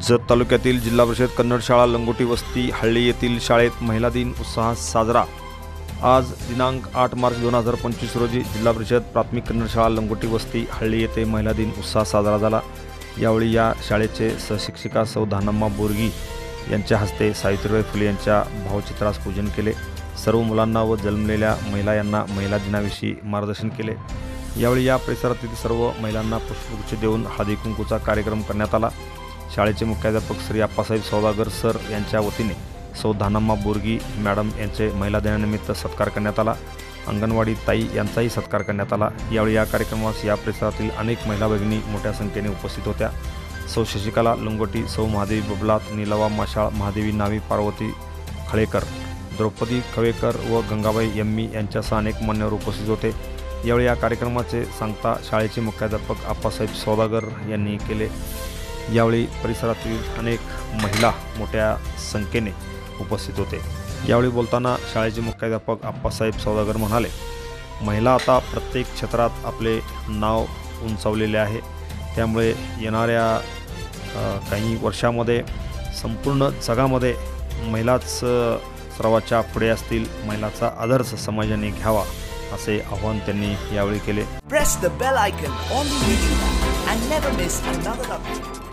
जत तालुक्यातील जिल्हा परिषद कन्नड शाळा लंगोटी वस्ती हळ्ळी येथील शाळेत महिला दिन उत्साहात साजरा। आज दिनांक 8 मार्च 2025 रोजी जिल्हा परिषद प्राथमिक कन्नड शाळा लंगोटी वस्ती हळ्ळी येथे महिला दिन उत्साहात साजरा झाला। यावेळी या शाळेचे सहशिक्षिका सौ धानम्मा बोरगी यांच्या हस्ते सावित्रीबाई फुले यांच्या भावचित्रास पूजन केले। सर्व मुलांना व जन्मलेल्या महिला यांना महिला दिनाविषयी मार्गदर्शन केले। यावेळी या परिसरातील सर्व महिलांना पुष्पगुच्छ देऊन हळदी कुंकूचा कार्यक्रम करण्यात आला। शाळेचे मुख्याध्यापक श्री आप्पासाहेब सौदागर सर यांच्या वतीने सौ धानम्मा बोरगी मॅडम यांचे महिला दिनानिमित्त सत्कार करण्यात आला। अंगणवाडी ताई यांचाही सत्कार करण्यात आला। यावेळी या कार्यक्रमास या परिसरातील अनेक महिला भगिनी मोठ्या संख्येने उपस्थित होत्या। सौ शशिकला लंगोटी, सौ महादेवी बबलात, नीलवा माशाळ, महादेवी नावी, पार्वती खळेकर, द्रौपदी खवेकर व गंगाबाई यम्मी यांच्यासह अनेक मान्यवर उपस्थित होते। यावेळी या कार्यक्रमाचे सांगता शाळेचे मुख्याध्यापक आप्पासाहेब सौदागर यांनी केले। यावेळी परिसरातील अनेक महिला मोठ्या संख्येने उपस्थित होते। यावेळी बोलताना शाळेचे मुख्याध्यापक आप्पासाहेब सौदागर म्हणाले, महिला आता प्रत्येक क्षेत्रात आपले नाव उंचावलेले आहे। त्यामुळे येणाऱ्या काही वर्षामध्ये संपूर्ण जगामध्ये महिलाच सर्वांच्या पुढे असतील। महिलाचा आदर्श समाजाने घ्यावा असे आवाहन त्यांनी यावेळी केले। Press the bell icon on the YouTube app and never miss another update.